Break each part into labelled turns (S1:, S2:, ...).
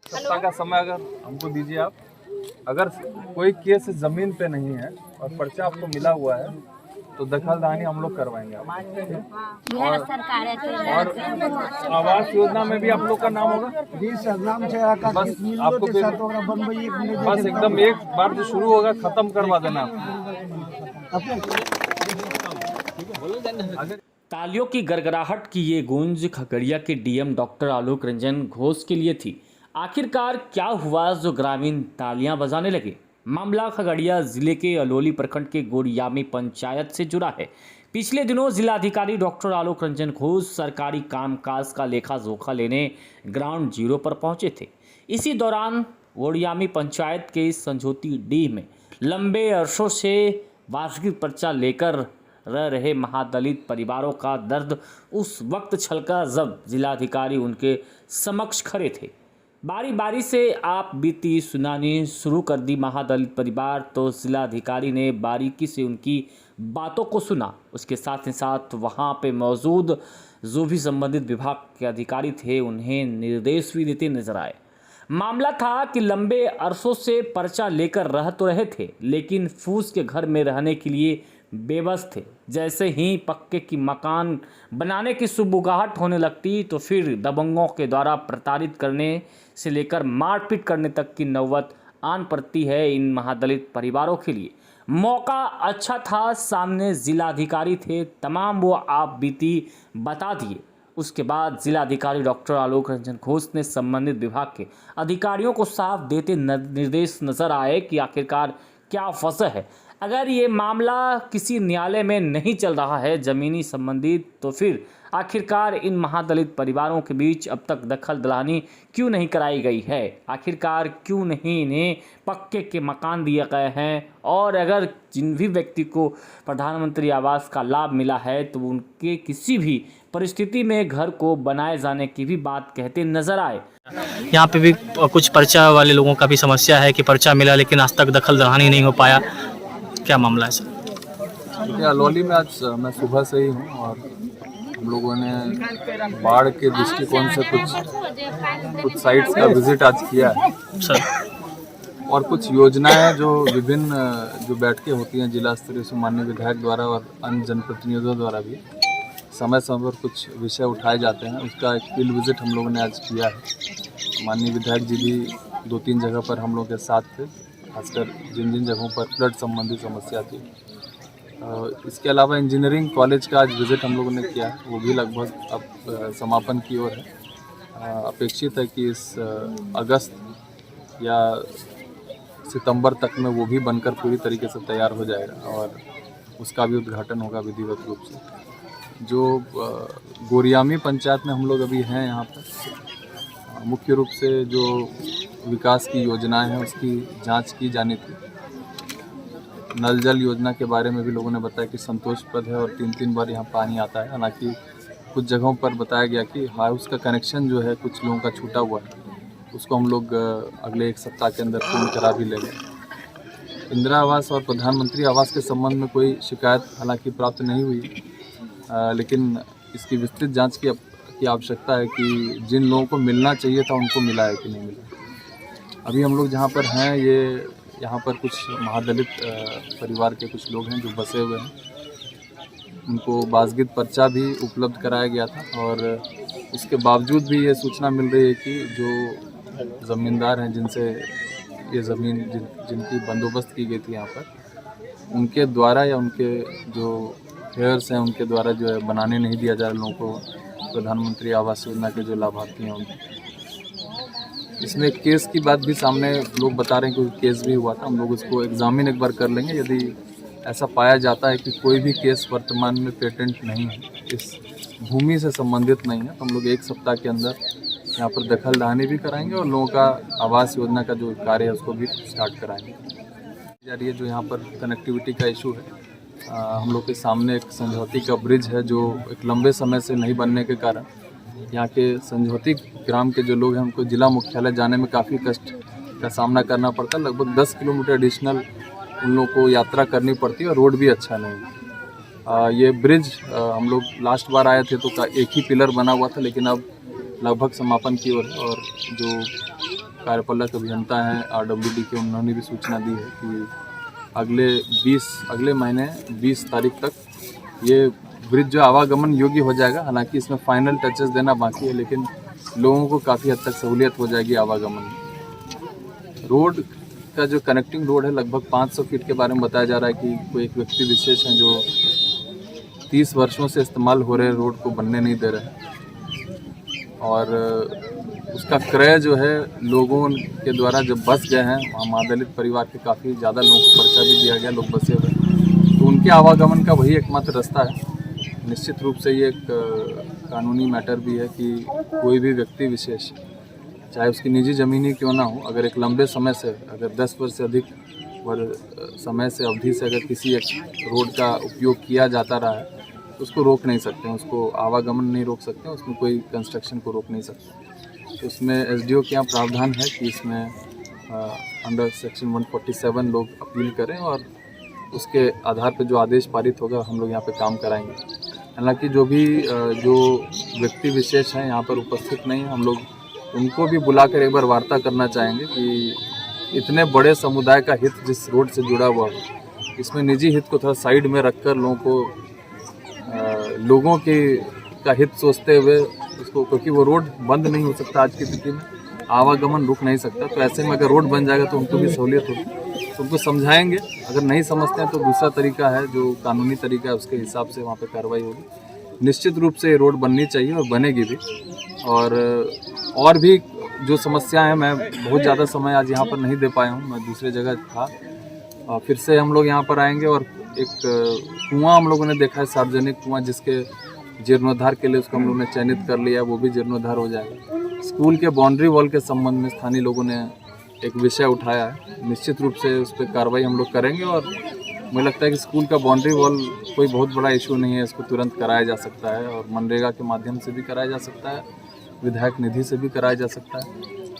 S1: सप्ताह का समय अगर हमको दीजिए आप। अगर कोई केस जमीन पे नहीं है और पर्चा आपको मिला हुआ है तो दखलदानी हम लोग करवाएंगे आपको। और आवास योजना में भी आप लोग का नाम होगा। बस आपको फिर बस एकदम एक बार जो शुरू होगा खत्म करवा देना आपको।
S2: तालियों की गड़गड़ाहट की ये गूंज खगड़िया के डीएम डॉक्टर आलोक रंजन घोष के लिए थी। आखिरकार क्या हुआ जो ग्रामीण तालियां बजाने लगे? मामला खगड़िया जिले के अलौली प्रखंड के गोड़ियामी पंचायत से जुड़ा है। पिछले दिनों जिलाधिकारी डॉक्टर आलोक रंजन घोष सरकारी कामकाज का लेखा जोखा लेने ग्राउंड जीरो पर पहुंचे थे। इसी दौरान गोड़ियामी पंचायत के संझोती डीह में लंबे अरसों से वार्षिक पर्चा लेकर रह रहे महादलित परिवारों का दर्द उस वक्त छलका जब जिलाधिकारी उनके समक्ष खड़े थे। बारी बारी से आप बीती सुनानी शुरू कर दी महादलित परिवार, तो जिलाधिकारी ने बारीकी से उनकी बातों को सुना। उसके साथ ही साथ वहां पे मौजूद जो भी संबंधित विभाग के अधिकारी थे उन्हें निर्देश भी देते नजर आए। मामला था कि लंबे अरसों से पर्चा लेकर रह तो रहे थे, लेकिन फूस के घर में रहने के लिए बेबस थे। जैसे ही पक्के की मकान बनाने की सुबुगाहट होने लगती तो फिर दबंगों के द्वारा प्रताड़ित करने से लेकर मारपीट करने तक की नौबत आन पड़ती है इन महादलित परिवारों के लिए। मौका अच्छा था, सामने जिलाधिकारी थे, तमाम वो आप बीती बता दिए। उसके बाद जिलाधिकारी डॉक्टर आलोक रंजन घोष ने संबंधित विभाग के अधिकारियों को साफ देते निर्देश नजर आए कि आखिरकार क्या वजह है। अगर ये मामला किसी न्यायालय में नहीं चल रहा है जमीनी संबंधित, तो फिर आखिरकार इन महादलित परिवारों के बीच अब तक दखल दिलानी क्यों नहीं कराई गई है? आखिरकार क्यों नहीं इन्हें पक्के के मकान दिए गए हैं? और अगर जिन भी व्यक्ति को प्रधानमंत्री आवास का लाभ मिला है तो उनके किसी भी परिस्थिति में घर को बनाए जाने की भी बात कहते नजर आए।
S3: यहाँ पे भी कुछ पर्चा वाले लोगों का भी समस्या है कि पर्चा मिला लेकिन आज तक दखल दिलानी नहीं हो पाया। क्या मामला है सर?
S1: अलौली में आज मैं सुबह से ही हूँ और हम लोगों ने बाढ़ के दृष्टिकोण से कुछ साइट्स का विजिट आज किया है
S3: सर।
S1: और कुछ योजनाएं जो विभिन्न जो बैठकें होती हैं जिला स्तरीय से माननीय विधायक द्वारा और अन्य जनप्रतिनिधियों द्वारा भी समय समय पर कुछ विषय उठाए जाते हैं, उसका एक फील्ड विजिट हम लोगों ने आज किया है। माननीय विधायक जी भी 2-3 जगह पर हम लोग के साथ थे, खासकर जिन जिन जगहों पर फ्लड संबंधी समस्या थी। इसके अलावा इंजीनियरिंग कॉलेज का आज विज़िट हम लोगों ने किया, वो भी लगभग अब समापन की ओर है। अपेक्षित है कि इस अगस्त या सितंबर तक में वो भी बनकर पूरी तरीके से तैयार हो जाएगा और उसका भी उद्घाटन होगा विधिवत रूप से। जो गोड़ियामी पंचायत में हम लोग अभी हैं यहाँ पर, मुख्य रूप से जो विकास की योजनाएं हैं उसकी जांच की जानी थी। नल जल योजना के बारे में भी लोगों ने बताया कि संतोषप्रद है और 3-3 बार यहाँ पानी आता है। हालांकि कुछ जगहों पर बताया गया कि हाउस का कनेक्शन जो है कुछ लोगों का छूटा हुआ है, उसको हम लोग अगले 1 सप्ताह के अंदर पूर्ण करा भी लेंगे। इंदिरा आवास और प्रधानमंत्री आवास के संबंध में कोई शिकायत हालांकि प्राप्त नहीं हुई, लेकिन इसकी विस्तृत जाँच की आवश्यकता है कि जिन लोगों को मिलना चाहिए था उनको मिला है कि नहीं मिला। अभी हम लोग जहाँ पर हैं यहाँ पर कुछ महादलित परिवार के कुछ लोग हैं जो बसे हुए हैं, उनको बाज़गिद पर्चा भी उपलब्ध कराया गया था और उसके बावजूद भी ये सूचना मिल रही है कि जो ज़मींदार हैं जिनसे ये ज़मीन जिनकी बंदोबस्त की गई थी यहाँ पर, उनके द्वारा या उनके जो हेयर्स हैं उनके द्वारा जो है बनाने नहीं दिया जा रहा लोगों को प्रधानमंत्री आवास योजना के जो लाभार्थी हैं उनको। इसमें केस की बात भी सामने लोग बता रहे हैं कि केस भी हुआ था, हम लोग उसको एग्जामिन एक बार कर लेंगे। यदि ऐसा पाया जाता है कि कोई भी केस वर्तमान में पेटेंट नहीं है, इस भूमि से संबंधित नहीं है, तो हम लोग 1 सप्ताह के अंदर यहाँ पर दखलदानी भी कराएंगे और लोगों का आवास योजना का जो कार्य है उसको भी स्टार्ट कराएंगे। जा रही है जो यहाँ पर कनेक्टिविटी का इशू है, हम लोग के सामने एक संझौती का ब्रिज है जो एक लंबे समय से नहीं बनने के कारण यहाँ के संझौती ग्राम के जो लोग हैं उनको जिला मुख्यालय जाने में काफ़ी कष्ट का सामना करना पड़ता है। लगभग 10 किलोमीटर एडिशनल उन लोगों को यात्रा करनी पड़ती है और रोड भी अच्छा नहीं है। ये ब्रिज हम लोग लास्ट बार आए थे तो एक ही पिलर बना हुआ था, लेकिन अब लगभग समापन की ओर और जो कार्यपालक अभियंता हैं RWD के, उन्होंने भी सूचना दी है कि अगले महीने 20 तारीख तक ये ब्रिज जो आवागमन योग्य हो जाएगा। हालांकि इसमें फाइनल टचेस देना बाकी है, लेकिन लोगों को काफ़ी हद तक सहूलियत हो जाएगी आवागमन में। रोड का जो कनेक्टिंग रोड है लगभग 500 फीट के बारे में बताया जा रहा है कि कोई एक व्यक्ति विशेष हैं जो 30 वर्षों से इस्तेमाल हो रहे रोड को बनने नहीं दे रहे हैं, और उसका क्रय जो है लोगों के द्वारा जब बस गए हैं, वहाँ महादलित परिवार के काफ़ी ज़्यादा लोगों को पर्चा भी दिया गया, लोग बसे हुए, तो उनके आवागमन का वही एकमात्र रास्ता है। निश्चित रूप से ये एक कानूनी मैटर भी है कि कोई भी व्यक्ति विशेष, चाहे उसकी निजी ज़मीन ही क्यों ना हो, अगर एक लंबे समय से, अगर 10 वर्ष से अधिक समय से अवधि से अगर किसी एक रोड का उपयोग किया जाता रहा है तो उसको रोक नहीं सकते हैं, उसको आवागमन नहीं रोक सकते हैं, उसमें कोई कंस्ट्रक्शन को रोक नहीं सकते। तो उसमें SDO के यहाँ प्रावधान है कि इसमें अंडर सेक्शन 147 लोग अपील करें और उसके आधार पर जो आदेश पारित होगा हम लोग यहाँ पे काम कराएंगे। हालांकि जो व्यक्ति विशेष हैं यहाँ पर उपस्थित नहीं है, हम लोग उनको भी बुलाकर एक बार वार्ता करना चाहेंगे कि इतने बड़े समुदाय का हित जिस रोड से जुड़ा हुआ है, इसमें निजी हित को थोड़ा साइड में रखकर लोगों का हित सोचते हुए उसको, क्योंकि वो रोड बंद नहीं हो सकता आज की स्थिति में, आवागमन रुक नहीं सकता, तो ऐसे में अगर रोड बन जाएगा तो उनको भी सहूलियत होगी। तो उनको समझाएंगे, अगर नहीं समझते हैं तो दूसरा तरीका है जो कानूनी तरीका है, उसके हिसाब से वहाँ पे कार्रवाई होगी। निश्चित रूप से रोड बननी चाहिए और बनेगी भी। और भी जो समस्या है, मैं बहुत ज़्यादा समय आज यहाँ पर नहीं दे पाया हूँ, मैं दूसरे जगह था। फिर से हम लोग यहाँ पर आएंगे और एक कुआं हम लोगों ने देखा है, सार्वजनिक कुआं, जिसके जीर्णोद्धार के लिए उसको हम लोग ने चयनित कर लिया, वो भी जीर्णोद्धार हो जाएगा। स्कूल के बाउंड्री वॉल के संबंध में स्थानीय लोगों ने एक विषय उठाया है, निश्चित रूप से उस पर कार्रवाई हम लोग करेंगे। और मुझे लगता है कि स्कूल का बाउंड्री वॉल कोई बहुत बड़ा इशू नहीं है, इसको तुरंत कराया जा सकता है और मनरेगा के माध्यम से भी कराया जा सकता है, विधायक निधि से भी कराया जा सकता है।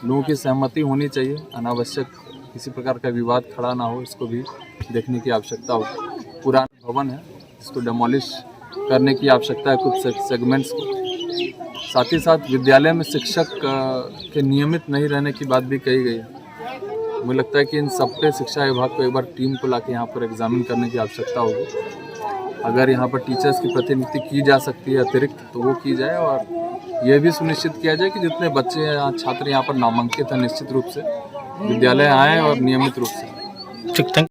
S1: लोगों की सहमति होनी चाहिए, अनावश्यक किसी प्रकार का विवाद खड़ा ना हो, इसको भी देखने की आवश्यकता होगी। पुराना भवन है, इसको डेमोलिश करने की आवश्यकता है कुछ सेगमेंट्स को। साथ ही साथ विद्यालय में शिक्षक के नियमित नहीं रहने की बात भी कही गई है। मुझे लगता है कि इन सब पे शिक्षा विभाग को एक बार टीम को लाके यहाँ पर एग्जामिन करने की आवश्यकता होगी। अगर यहाँ पर टीचर्स की प्रतिनियुक्ति की जा सकती है अतिरिक्त, तो वो की जाए और ये भी सुनिश्चित किया जाए कि जितने बच्चे या छात्र यहाँ पर नामांकित हैं, निश्चित रूप से विद्यालय आएँ और नियमित रूप से।
S3: ठीक, थैंक